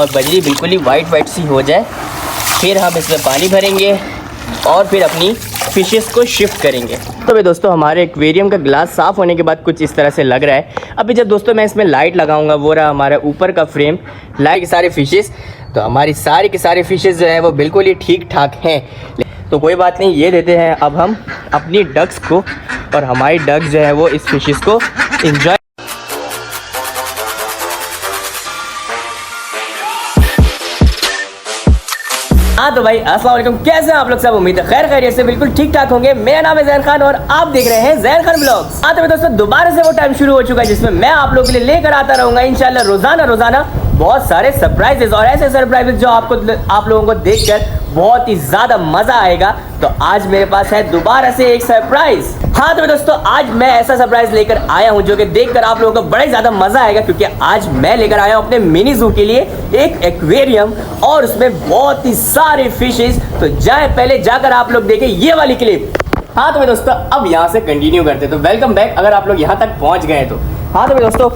और बजरी बिल्कुल ही वाइट सी हो जाए, फिर हम इसमें पानी भरेंगे और फिर अपनी फिशेस को शिफ्ट करेंगे। तो भाई दोस्तों, हमारे एक्वेरियम का ग्लास साफ़ होने के बाद कुछ इस तरह से लग रहा है। अभी जब दोस्तों मैं इसमें लाइट लगाऊंगा, वो रहा हमारा ऊपर का फ्रेम, लाइट के सारे फिशेस, तो हमारी सारी की सारी फिशेस जो है वो बिल्कुल ही ठीक ठाक हैं। तो कोई बात नहीं, ये देते हैं अब हम अपनी डक्स को, और हमारी डक्स जो है वो इस फिशेस को इंजॉय। हाँ तो भाई अस्सलाम वालेकुम, कैसे हैं आप लोग सब? उम्मीद है खैर खैरियत से बिल्कुल ठीक ठाक होंगे। मेरा नाम है ज़हर खान और आप देख रहे हैं ज़हर खान ब्लॉग्स। हाँ तो दोस्तों, दोबारा से वो टाइम शुरू हो चुका है जिसमें मैं आप लोगों के लिए लेकर आता रहूंगा इंशाल्लाह रोजाना बहुत सारे सरप्राइजेस, और ऐसे सरप्राइजेस जो आप लोगों को देखकर बहुत ही ज्यादा मजा आएगा। तो आज मेरे पास है दोबारा से एक सरप्राइज। हाँ तो दोस्तों, आज मैं ऐसा सरप्राइज लेकर आया हूँ जो कि देखकर आप लोगों को बड़ा ही ज्यादा मजा आएगा, क्योंकि आज मैं लेकर आया हूँ अपने मिनी जू के लिए एक एक्वेरियम और उसमें बहुत ही सारे फिशेस। तो जाए पहले जाकर आप लोग देखें ये वाली क्लिप। हाँ तो दोस्तों, अब यहाँ से कंटिन्यू करते, तो वेलकम बैक अगर आप लोग यहाँ तक पहुँच गए तो। हाँ तो दोस्तों,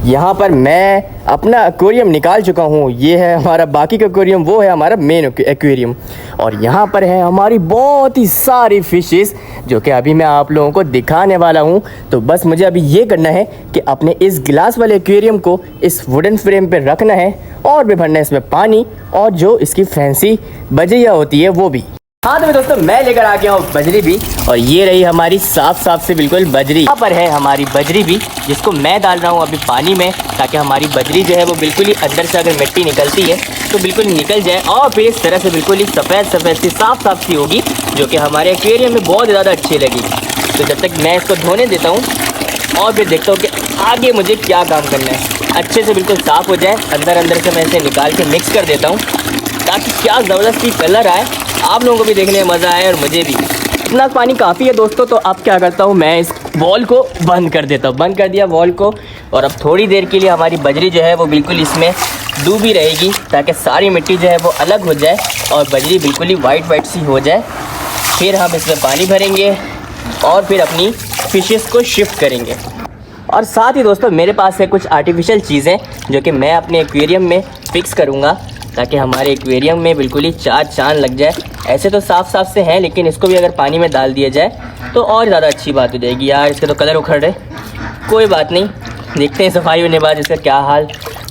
यहाँ पर मैं अपना एक्वेरियम निकाल चुका हूँ। ये है हमारा बाकी का एक्वेरियम, वो है हमारा मेन एक्वेरियम, और यहाँ पर है हमारी बहुत ही सारी फिशेस जो कि अभी मैं आप लोगों को दिखाने वाला हूँ। तो बस मुझे अभी ये करना है कि अपने इस गिलास वाले एक्वेरियम को इस वुडन फ्रेम पे रखना है और भी भरना है इसमें पानी, और जो इसकी फैंसी बजरिया होती है वो भी। हाँ तो दोस्तों, मैं लेकर आ गया हूँ बजरी भी, और ये रही हमारी साफ से बिल्कुल बजरी। यहाँ पर है हमारी बजरी भी, जिसको मैं डाल रहा हूँ अभी पानी में, ताकि हमारी बजरी जो है वो बिल्कुल ही अंदर से अगर मिट्टी निकलती है तो बिल्कुल निकल जाए, और फिर इस तरह से बिल्कुल ही सफ़ेद सी साफ सी होगी, जो कि हमारे एक्वेरियम में बहुत ज़्यादा अच्छी लगेगी। तो जब तक मैं इसको धोने देता हूँ और फिर देखता हूँ कि आगे मुझे क्या काम करना है। अच्छे से बिल्कुल साफ़ हो जाए, अंदर से मैं इसे निकाल के मिक्स कर देता हूँ, ताकि क्या ज़बरदस्ती कलर आए, आप लोगों को भी देखने में मज़ा आए और मुझे भी। इतना पानी काफ़ी है दोस्तों। तो अब क्या करता हूँ, मैं इस वॉल को बंद कर देता हूँ। बंद कर दिया वॉल को, और अब थोड़ी देर के लिए हमारी बजरी जो है वो बिल्कुल इसमें डूबी रहेगी, ताकि सारी मिट्टी जो है वो अलग हो जाए और बजरी बिल्कुल ही वाइट सी हो जाए। फिर हम इसमें पानी भरेंगे और फिर अपनी फिशेस को शिफ्ट करेंगे। और साथ ही दोस्तों, मेरे पास है कुछ आर्टिफिशियल चीज़ें जो कि मैं अपने एक्वेरियम में फ़िक्स करूँगा, ताकि हमारे एक्वेरियम में बिल्कुल ही चार चांद लग जाए। ऐसे तो साफ से है, लेकिन इसको भी अगर पानी में डाल दिया जाए तो और ज़्यादा अच्छी बात हो जाएगी। यार इसके तो कलर उखड़ रहे, कोई बात नहीं, देखते हैं सफाई होने बाद इसका क्या हाल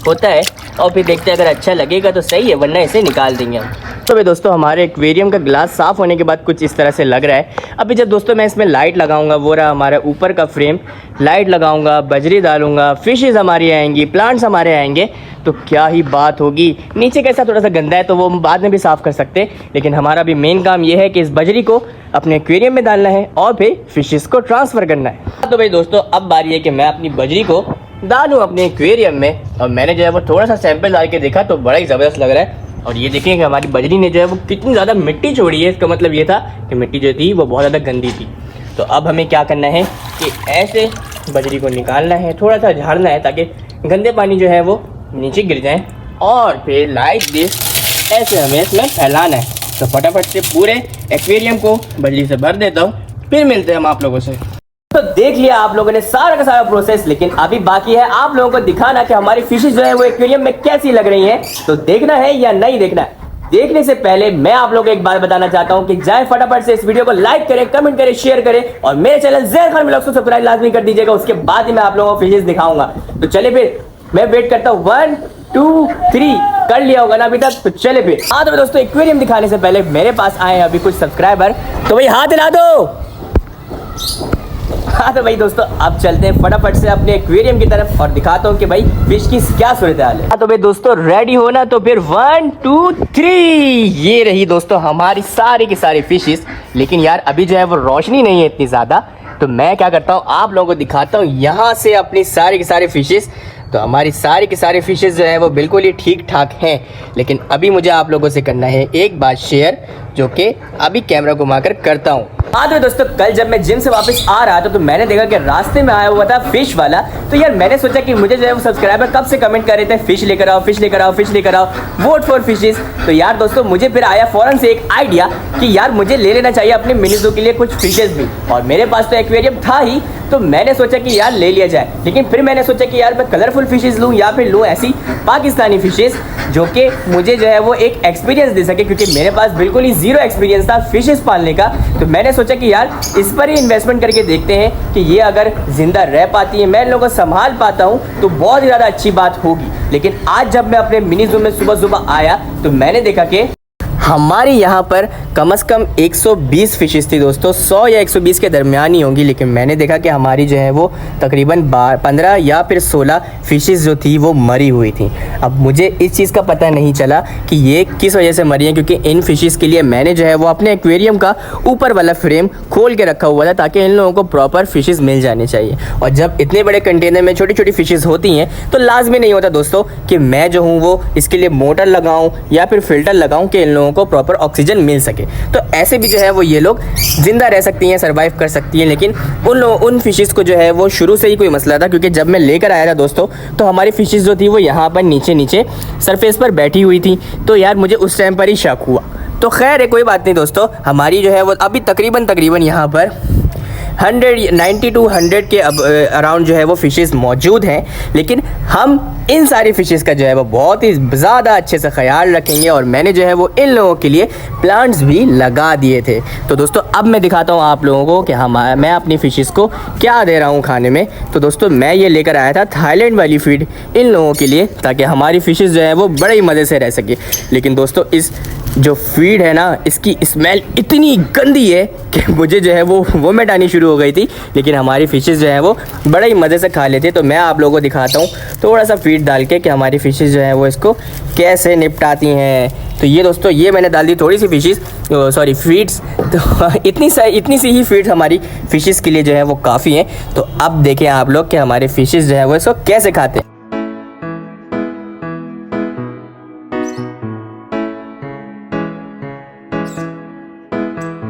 होता है, और फिर देखते हैं अगर अच्छा लगेगा तो सही है, वरना इसे निकाल देंगे हम। तो भाई दोस्तों, हमारे एक्वेरियम का ग्लास साफ़ होने के बाद कुछ इस तरह से लग रहा है। अभी जब दोस्तों मैं इसमें लाइट लगाऊंगा, वो रहा हमारा ऊपर का फ्रेम, लाइट लगाऊंगा, बजरी डालूंगा, फिशेज़ हमारी आएंगी, प्लांट्स हमारे आएंगे, तो क्या ही बात होगी। नीचे कैसा थोड़ा सा गंदा है तो वो बाद में भी साफ़ कर सकते हैं, लेकिन हमारा भी मेन काम ये है कि इस बजरी को अपने एक्वेरियम में डालना है और फिर फिशेज़ को ट्रांसफ़र करना है। तो भाई दोस्तों, अब बारी है कि मैं अपनी बजरी को डालूँ अपने एक्वेरियम में, और मैंने जो है वो थोड़ा सा सैंपल डाल के देखा तो बड़ा ही ज़बरदस्त लग रहा है। और ये देखें कि हमारी बजरी ने जो है वो कितनी ज़्यादा मिट्टी छोड़ी है। इसका मतलब ये था कि मिट्टी जो थी वो बहुत ज़्यादा गंदी थी। तो अब हमें क्या करना है कि ऐसे बजरी को निकालना है, थोड़ा सा झाड़ना है, ताकि गंदे पानी जो है वो नीचे गिर जाए, और फिर लाइक दिस ऐसे हमें इसमें फैलाना है। तो फटाफट से पूरे एक्वेरियम को बजरी से भर देता हूँ, फिर मिलते हैं हम आप लोगों से। तो देख लिया आप लोगों ने सारा का सारा प्रोसेस, लेकिन अभी बाकी है आप लोगों को दिखाना कि हमारी फिशेस जो है वो एक्वेरियम में कैसी लग रही हैं। तो देखना है या नहीं देखना है? देखने से पहले मैं आप लोगों को एक बात बताना चाहता हूं कि जाए फटाफट से इस वीडियो को लाइक करें, कमेंट करें, शेयर करें, और मेरे चैनल ज़हर खान ब्लॉग्स को सब्सक्राइब लाजमी कर दीजिएगा। उसके बाद ही मैं आप लोगों को फिशेस दिखाऊंगा। तो चले फिर, मैं वेट करता हूँ। 1 2 3 कर लिया होगा ना अभी तक? तो चले फिर। हाँ तो दोस्तों, एक्वेरियम दिखाने से पहले मेरे पास आए हैं अभी कुछ सब्सक्राइबर, तो भाई हाथ हिला दो। हाँ तो भाई दोस्तों, अब चलते हैं फटाफट से अपने एक्वेरियम की तरफ और दिखाता हूँ कि भाई फिश की क्या सूरत हाल है। हाँ तो भाई दोस्तों, रेडी हो ना? तो फिर 1 2 3 ये रही दोस्तों हमारी सारी की सारी फिशेस। लेकिन यार अभी जो है वो रोशनी नहीं है इतनी ज़्यादा, तो मैं क्या करता हूँ आप लोगों को दिखाता हूँ यहाँ से अपनी सारी की सारी फिशेस। तो हमारी सारी की सारी फिशेस जो है वो बिल्कुल ही ठीक ठाक हैं, लेकिन अभी मुझे आप लोगों से करना है एक बात शेयर, जो कि अभी कैमरा घुमाकर करता हूँ। हाँ तो दोस्तों, कल जब मैं जिम से वापस आ रहा था तो मैंने देखा कि रास्ते में आया हुआ था फिश वाला। तो यार मैंने सोचा कि मुझे जो है वो सब्सक्राइबर कब से कमेंट कर रहे थे फिश लेकर आओ, फिश लेकर आओ, फिश लेकर आओ, वोट फॉर फिशेस। तो यार दोस्तों, मुझे फिर आया फौरन से एक आइडिया कि यार मुझे ले लेना चाहिए अपने मिनी ज़ू के लिए कुछ फिशेस भी, और मेरे पास तो एक्वेरियम था ही, तो मैंने सोचा कि यार ले लिया जाए। लेकिन फिर मैंने सोचा कि यार मैं कलरफुल फिशेज़ लूँ या फिर लूँ ऐसी पाकिस्तानी फिशेज़ जो कि मुझे जो है वो एक एक्सपीरियंस दे सके, क्योंकि मेरे पास बिल्कुल ही ज़ीरो एक्सपीरियंस था फिशेज़ पालने का। तो मैंने सोचा कि यार इस पर ही इन्वेस्टमेंट करके देखते हैं कि ये अगर ज़िंदा रह पाती है, मैं इन लोगों को संभाल पाता हूँ, तो बहुत ही ज़्यादा अच्छी बात होगी। लेकिन आज जब मैं अपने मिनी ज़ू में सुबह सुबह आया तो मैंने देखा कि हमारे यहाँ पर कम से कम 120 फिशेस थी दोस्तों, 100 या 120 के दरमियान ही होंगी। लेकिन मैंने देखा कि हमारी जो है वो तकरीबन 15 या फिर 16 फिशेस जो थी वो मरी हुई थी। अब मुझे इस चीज़ का पता नहीं चला कि ये किस वजह से मरी हैं, क्योंकि इन फिशेस के लिए मैंने जो है वो अपने एक्वेरियम का ऊपर वाला फ्रेम खोल के रखा हुआ था ताकि इन लोगों को प्रॉपर फिशेस मिल जाने चाहिए। और जब इतने बड़े कंटेनर में छोटी छोटी फिशेस होती हैं तो लाजमी नहीं होता दोस्तों कि मैं जो हूँ वो इसके लिए मोटर लगाऊँ या फिर फ़िल्टर लगाऊँ कि इन लोगों को प्रॉपर ऑक्सीजन मिल सके। तो ऐसे भी जो है वो ये लोग ज़िंदा रह सकती हैं, सर्वाइव कर सकती हैं। लेकिन उन फिशेस को जो है वो शुरू से ही कोई मसला था, क्योंकि जब मैं लेकर आया था दोस्तों तो हमारी फिशेस जो थी वो यहाँ पर नीचे नीचे सरफेस पर बैठी हुई थी। तो यार मुझे उस टाइम पर ही शक हुआ। तो खैर है, कोई बात नहीं दोस्तों, हमारी जो है वो अभी तकरीबन यहाँ पर 90 to 100 के अराउंड जो है वो फ़िशेज़ मौजूद हैं। लेकिन हम इन सारी फ़िशेज़ का जो है वो बहुत ही ज़्यादा अच्छे से ख्याल रखेंगे। और मैंने जो है वो इन लोगों के लिए प्लांट्स भी लगा दिए थे। तो दोस्तों अब मैं दिखाता हूँ आप लोगों को कि मैं अपनी फ़िशेज़ को क्या दे रहा हूँ खाने में। तो दोस्तों मैं ये लेकर आया था थाईलैंड वाली फ़ीड इन लोगों के लिए, ताकि हमारी फ़िशेज़ जो है वो बड़े ही मज़े से रह सके। लेकिन दोस्तों इस जो फीड है ना, इसकी स्मेल इतनी गंदी है कि मुझे जो है वो वोमिट आनी शुरू हो गई थी। लेकिन हमारी फ़िशेज़ जो है वो बड़े ही मज़े से खा लेते। तो मैं आप लोगों को दिखाता हूँ थोड़ा सा फीड डाल के कि हमारी फ़िशेज़ जो है वो इसको कैसे निपटाती हैं। तो ये दोस्तों ये मैंने डाल दी थोड़ी सी फीड्स। तो इतनी सी ही फीड्स हमारी फ़िशेज़ के लिए जो है वो काफ़ी हैं। तो अब देखें आप लोग कि हमारे फ़िशेज़ जो है वो इसको कैसे खाते हैं।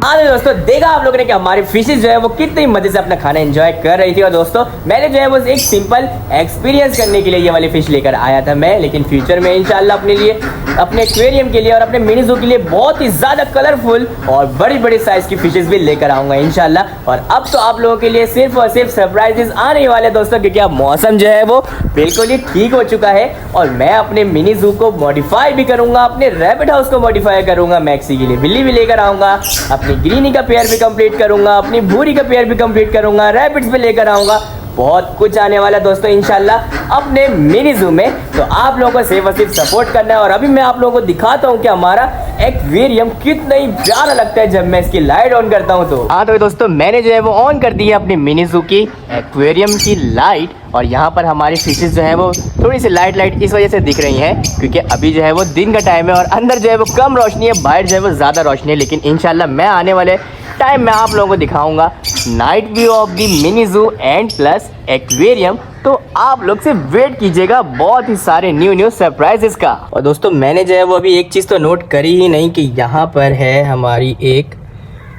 हाँ तो दोस्तों देखा आप लोगों ने कि हमारी फिशेज जो है वो कितनी मजे से अपना खाना एंजॉय कर रही थी। और दोस्तों मैंने जो है वो एक सिंपल एक्सपीरियंस करने के लिए ये वाली फिश लेकर आया था मैं। लेकिन फ्यूचर में इंशाल्लाह अपने लिए, अपने एक्वेरियम के लिए और अपने मिनी ज़ू के लिए बहुत ही ज़्यादा कलरफुल और बड़ी बड़ी साइज़ की फिशेज भी लेकर आऊँगा इंशाल्लाह। और अब तो आप लोगों के लिए सिर्फ और सिर्फ सरप्राइजेस आने वाले दोस्तों, क्योंकि अब मौसम जो है वो बिल्कुल ही ठीक हो चुका है। और मैं अपने मिनी ज़ू को मॉडिफाई भी करूँगा, अपने रैबिट हाउस को मॉडिफाई करूँगा, मैक्सी के लिए बिल्ली भी लेकर आऊँगा, अपनी ग्रीनी का पेयर भी कंप्लीट करूंगा, अपनी भूरी का पेयर भी कंप्लीट करूंगा, रैबिट्स भी लेकर आऊंगा। बहुत कुछ आने वाला दोस्तों इंशाल्लाह अपने मिनी ज़ू में। तो आप लोगों को सिर्फ और सिर्फ सपोर्ट करना है। और अभी मैं आप लोगों को दिखाता हूं कि हमारा एक्वेरियम कितना ही प्यारा लगता है जब मैं इसकी लाइट ऑन करता हूं। तो हाँ तो दोस्तों मैंने जो है वो ऑन कर दी है अपनी मिनी ज़ू की एक्वेरियम की लाइट। और यहाँ पर हमारी फिशेज़ जो है वो थोड़ी सी लाइट इस वजह से दिख रही हैं क्योंकि अभी जो है वो दिन का टाइम है और अंदर जो है वो कम रोशनी है, बाहर जो है वो ज़्यादा रोशनी है। लेकिन इंशाल्लाह मैं आने वाले टाइम में आप लोगों को दिखाऊंगा night view of the mini zoo and plus aquarium. तो आप लोग से वेट कीजिएगा बहुत ही सारे न्यू सरप्राइजेस का। और दोस्तों मैंने जो है वो अभी एक चीज़ तो नोट करी ही नहीं कि यहाँ पर है हमारी एक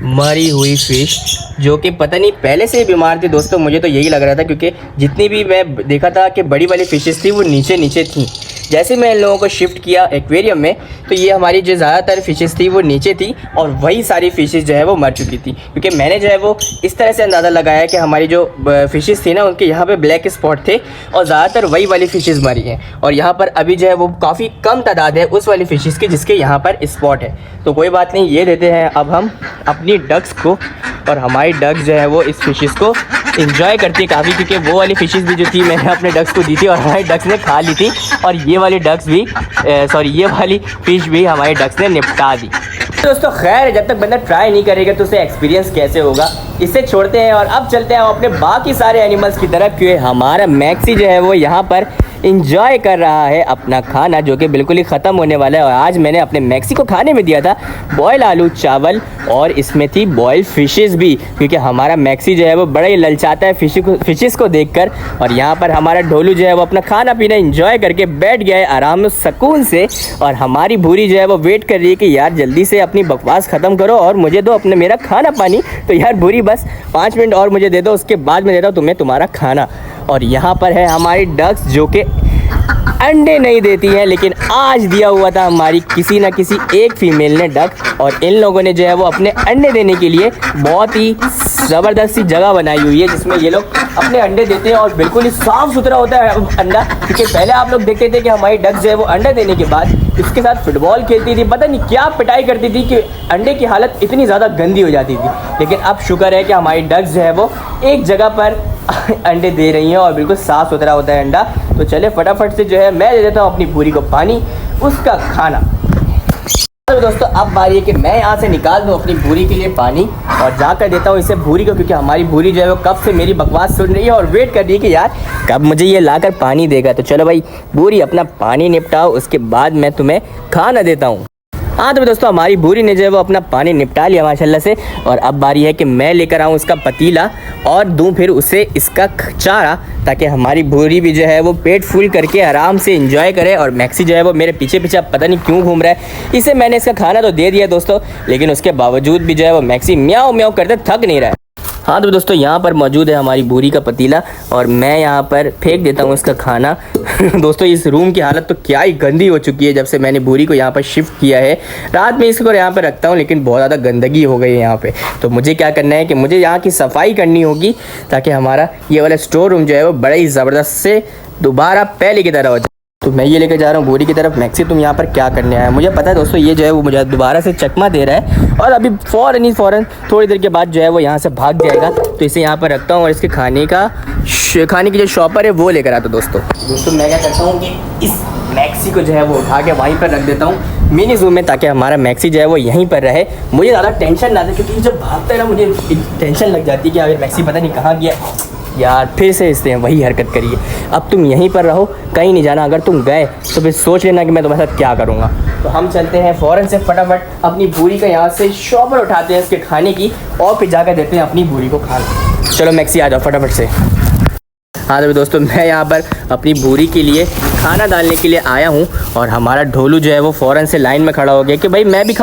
मरी हुई फिश जो कि पता नहीं पहले से ही बीमार थी दोस्तों। मुझे तो यही लग रहा था क्योंकि जितनी भी मैं देखा था कि बड़ी वाली फिशेस थी वो नीचे थी। जैसे मैं इन लोगों को शिफ्ट किया एक्वेरियम में तो ये हमारी जो ज़्यादातर फिशेस थी वो नीचे थी और वही सारी फिशेस जो है वो मर चुकी थी। क्योंकि मैंने जो है वो इस तरह से अंदाज़ा लगाया कि हमारी जो फिशेस थी ना उनके यहाँ पे ब्लैक स्पॉट थे और ज़्यादातर वही वाली फिशेस मरी हैं। और यहाँ पर अभी जो है वो काफ़ी कम तादाद है उस वाली फिशेस की जिसके यहाँ पर स्पॉट है। तो कोई बात नहीं, ये देते हैं अब हम अपनी डक्स को। और हमारी डक्स जो है वो इस फिशेस को इंजॉय करती है काफ़ी, क्योंकि वो वाली फिशेस भी जो थी मैंने अपने डक्स को दी थी और हमारी डक्स ने खा ली थी। और ये वाली डक्स भी ये वाली फ़िश भी हमारी डक्स ने निपटा दी। दोस्तों खैर जब तक बंदा ट्राई नहीं करेगा तो उसे एक्सपीरियंस कैसे होगा, इसे छोड़ते हैं और अब चलते हैं अपने बाकी सारे एनिमल्स की तरफ। क्योंकि हमारा मैक्सी जो है वो यहाँ पर इंजॉय कर रहा है अपना खाना जो कि बिल्कुल ही ख़त्म होने वाला है। और आज मैंने अपने मैक्सी को खाने में दिया था बॉयल आलू चावल और इसमें थी बॉयल फिशेस भी, क्योंकि हमारा मैक्सी जो है वो बड़ा ही ललचाता है फिशेस को देखकर। और यहाँ पर हमारा ढोलू जो है वो अपना खाना पीना इंजॉय करके बैठ गया है आराम में सुकून से। और हमारी भूरी जो है वो वेट कर रही है कि यार जल्दी से अपनी बकवास ख़त्म करो और मुझे दो अपने मेरा खाना पानी। तो यार भूरी बस 5 मिनट और मुझे दे दो, उसके बाद मैं देता हूँ तुम्हें तुम्हारा खाना। और यहाँ पर है हमारी डक्स जो कि अंडे नहीं देती हैं, लेकिन आज दिया हुआ था हमारी किसी ना किसी एक फीमेल ने डक, और इन लोगों ने जो है वो अपने अंडे देने के लिए बहुत ही ज़बरदस्त सी जगह बनाई हुई है जिसमें ये लोग अपने अंडे देते हैं, और बिल्कुल ही साफ़ सुथरा होता है अंडा। क्योंकि पहले आप लोग देखते थे कि हमारी डक जो है वो अंडा देने के बाद इसके साथ फुटबॉल खेलती थी, पता नहीं क्या पिटाई करती थी कि अंडे की हालत इतनी ज़्यादा गंदी हो जाती थी। लेकिन अब शुक्र है कि हमारी डक जो है वो एक जगह पर अंडे दे रही हैं और बिल्कुल साफ़ सुथरा होता है अंडा। तो चले फटाफट से जो है मैं दे देता हूँ अपनी भूरी को पानी, उसका खाना। तो दोस्तों अब बारी है कि मैं यहाँ से निकाल दूँ अपनी भूरी के लिए पानी और जाकर देता हूँ इसे भूरी को, क्योंकि हमारी भूरी जो है वो कब से मेरी बकवास सुन रही है और वेट कर रही है कि यार कब मुझे ये लाकर पानी देगा। तो चलो भाई भूरी अपना पानी निपटाओ, उसके बाद मैं तुम्हें खाना देता हूँ। हाँ तो दोस्तों हमारी भूरी ने जो है वो अपना पानी निपटा लिया माशाल्लाह से, और अब बारी है कि मैं लेकर आऊँ उसका पतीला और दूँ फिर उसे इसका चारा, ताकि हमारी भूरी भी जो है वो पेट फुल करके आराम से एंजॉय करे। और मैक्सी जो है वो मेरे पीछे पीछे पता नहीं क्यों घूम रहा है। इसे मैंने इसका खाना तो दे दिया दोस्तों, लेकिन उसके बावजूद भी जो है वो मैक्सी म्याऊं म्याऊं करते थक नहीं रहा है। हाँ तो दोस्तों यहाँ पर मौजूद है हमारी भूरी का पतीला, और मैं यहाँ पर फेंक देता हूँ इसका खाना। दोस्तों इस रूम की हालत तो क्या ही गंदी हो चुकी है जब से मैंने भूरी को यहाँ पर शिफ्ट किया है। रात में इसको यहाँ पर रखता हूँ, लेकिन बहुत ज़्यादा गंदगी हो गई है यहाँ पे। तो मुझे क्या करना है कि मुझे यहाँ की सफाई करनी होगी, ताकि हमारा ये वाला स्टोर रूम जो है वो बड़ा ही ज़बरदस्त से दोबारा पहले की तरह हो जाए। तो मैं ये लेकर जा रहा हूँ भूरी की तरफ। मैक्सी तुम यहाँ पर क्या करने आया? मुझे पता है दोस्तों ये जो है वो मुझे दोबारा से चकमा दे रहा है, और अभी फ़ौरन थोड़ी देर के बाद जो है वो यहाँ से भाग जाएगा। तो इसे यहाँ पर रखता हूँ और इसके खाने की जो शॉपर है वो लेकर आता हूँ। दोस्तों मैं क्या करता हूँ कि इस मैक्सी को जो है वो उठा के वहीं पर रख देता हूँ मिनी ज़ू में, ताकि हमारा मैक्सी जो है वो यहीं पर रहे, मुझे ज़्यादा टेंशन ना दे। क्योंकि जब भागता है ना मुझे टेंशन लग जाती है कि अगर मैक्सी पता नहीं कहाँ गया यार, फिर से इसने वही हरकत करी है। अब तुम यहीं पर रहो, कहीं नहीं जाना। अगर तुम गए तो फिर सोच लेना कि मैं तुम्हारे साथ क्या करूँगा। तो हम चलते हैं फ़ौरन से फटाफट अपनी भूरी का यहाँ से शॉपर उठाते हैं इसके खाने की, और फिर जाकर देते हैं अपनी भूरी को खाना। चलो मैक्सी आ जाओ फटाफट से। हाँ तो दोस्तों मैं यहाँ पर अपनी भूरी के लिए खाना डालने के लिए आया हूँ, और हमारा ढोलू जो है वो फ़ौरन से लाइन में खड़ा हो गया कि भाई मैं भी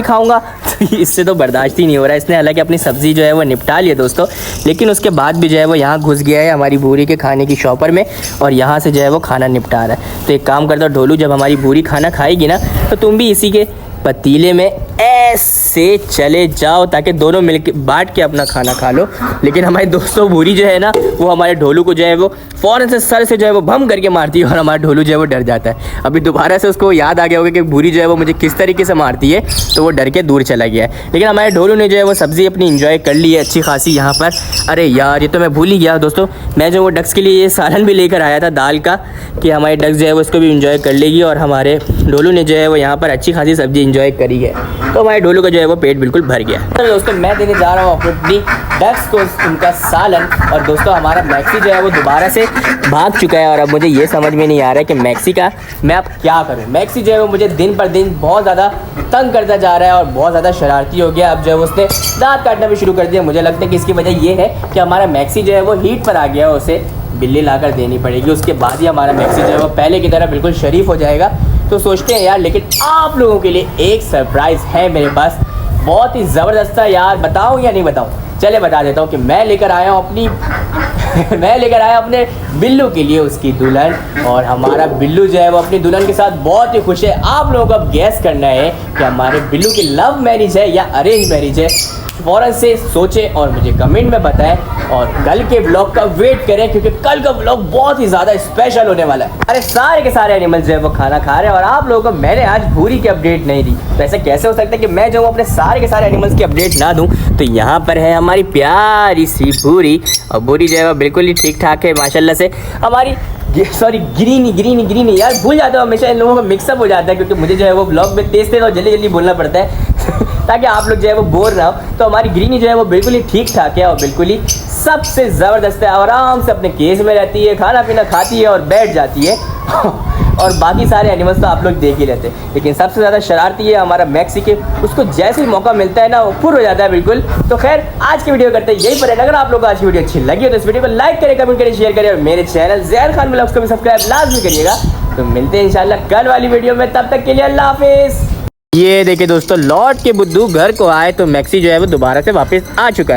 खाऊंगा। इससे तो बर्दाश्त ही नहीं हो रहा है। इसने हालांकि अपनी सब्ज़ी जो है वो निपटा लिया दोस्तों, लेकिन उसके बाद भी जो है वो यहाँ घुस गया है हमारी भूरी के खाने की शॉपर में, और यहाँ से जो है वो खाना निपटा रहा है। तो एक काम करता ढोलू, जब हमारी भूरी खाना खाएगी ना तो तुम भी इसी के पतीले में ऐसे चले जाओ, ताकि दोनों मिलके बांट के अपना खाना खा लो। लेकिन हमारे दोस्तों भूरी जो है ना वो हमारे ढोलू को जो है वो फ़ौरन से सर से जो है वो भम करके मारती है, और हमारा ढोलू जो है वो डर जाता है। अभी दोबारा से उसको याद आ गया होगा कि भूरी जो है वो मुझे किस तरीके से मारती है, तो वो डर के दूर चला गया है। लेकिन हमारे ढोलू ने जो है वो सब्ज़ी अपनी इंजॉय कर ली है अच्छी खासी यहाँ पर। अरे यार ये तो मैं भूल ही गया दोस्तों, मैं जो वो डक्स के लिए ये सालन भी लेकर आया था दाल का, कि हमारे डक्स जो है वो इसको भी इंजॉय कर लेगी, और हमारे ढोलू ने जो है वो यहाँ पर अच्छी खासी सब्ज़ी इंजॉय करी है। तो हमारे ढोलू का जो है वो पेट बिल्कुल भर गया। तो दोस्तों मैं देने जा रहा हूँ अपनी डक्स को उनका सालन, और दोस्तों हमारा मैक्सी जो है वो दोबारा से भाग चुका है, और अब मुझे ये समझ में नहीं आ रहा है कि मैक्सी का मैं अब क्या करूँ। मैक्सी जो है वो मुझे दिन पर दिन बहुत ज़्यादा तंग करता जा रहा है और बहुत ज़्यादा शरारती हो गया। अब जो है उसने दांत काटना भी शुरू कर दिया। मुझे लगता है कि इसकी वजह ये है कि हमारा मैक्सी जो है वो हीट पर आ गया है, उसे बिल्ली लाकर देनी पड़ेगी, उसके बाद ही हमारा मैक्सी जो है वो पहले की तरह बिल्कुल शरीफ हो जाएगा। तो सोचते हैं यार, लेकिन आप लोगों के लिए एक सरप्राइज़ है मेरे पास, बहुत ही ज़बरदस्त है यार। बताऊँ या नहीं बताऊँ? चले बता देता हूँ कि मैं लेकर आया हूँ अपने बिल्लू के लिए उसकी दुल्हन, और हमारा बिल्लू जो है वो अपनी दुल्हन के साथ बहुत ही खुश है। आप लोगों को अब गैस करना है कि हमारे बिल्लू की लव मैरिज है या अरेंज मैरिज है। फ़ौरन से सोचें और मुझे कमेंट में बताएं, और कल के ब्लॉग का वेट करें, क्योंकि कल का ब्लॉग बहुत ही ज़्यादा स्पेशल होने वाला है। अरे सारे के सारे एनिमल्स जो है वो खाना खा रहे हैं, और आप लोगों को मैंने आज भूरी की अपडेट नहीं दी। तो ऐसा कैसे हो सकता है कि मैं जो अपने सारे के सारे एनिमल्स की अपडेट ना दूँ? तो यहाँ पर है हमारी प्यारी सी भूरी, और भूरी जो है वो बिल्कुल ही ठीक ठाक है माशाल्लाह से। हमारी ग्रीनी यार, भूल जाता हूँ हमेशा, इन लोगों का मिक्सअप हो जाता है, क्योंकि मुझे जो है वो ब्लॉग में तेज़ और जल्दी बोलना पड़ता है ताकि आप लोग जो है वो बोर ना हो। तो हमारी ग्रीनी जो है वो बिल्कुल ही ठीक ठाक है, और बिल्कुल ही सबसे ज़बरदस्त है। आराम से अपने केस में रहती है, खाना पीना खाती है और बैठ जाती है और बाकी सारे एनिमल्स तो आप लोग देख ही रहते हैं। लेकिन सबसे ज़्यादा शरारती है हमारा मैक्सी के, उसको जैसे ही मौका मिलता है ना वो फुर हो जाता है बिल्कुल। तो खैर आज की वीडियो करते हैं यही पर है। अगर आप लोग को आज की वीडियो अच्छी लगी हो तो इस वीडियो को लाइक करें, कमेंट करें, शेयर करें, और मेरे चैनल ज़हर खान व्लॉग्स को भी सब्सक्राइब लाजमी करिएगा। तो मिलते हैं इंशाल्लाह कल वाली वीडियो में, तब तक के लिए अल्लाह हाफिज़। ये देखिए दोस्तों, लौट के बुद्धू घर को आए तो मैक्सी जो है वो दोबारा से वापस आ चुका है।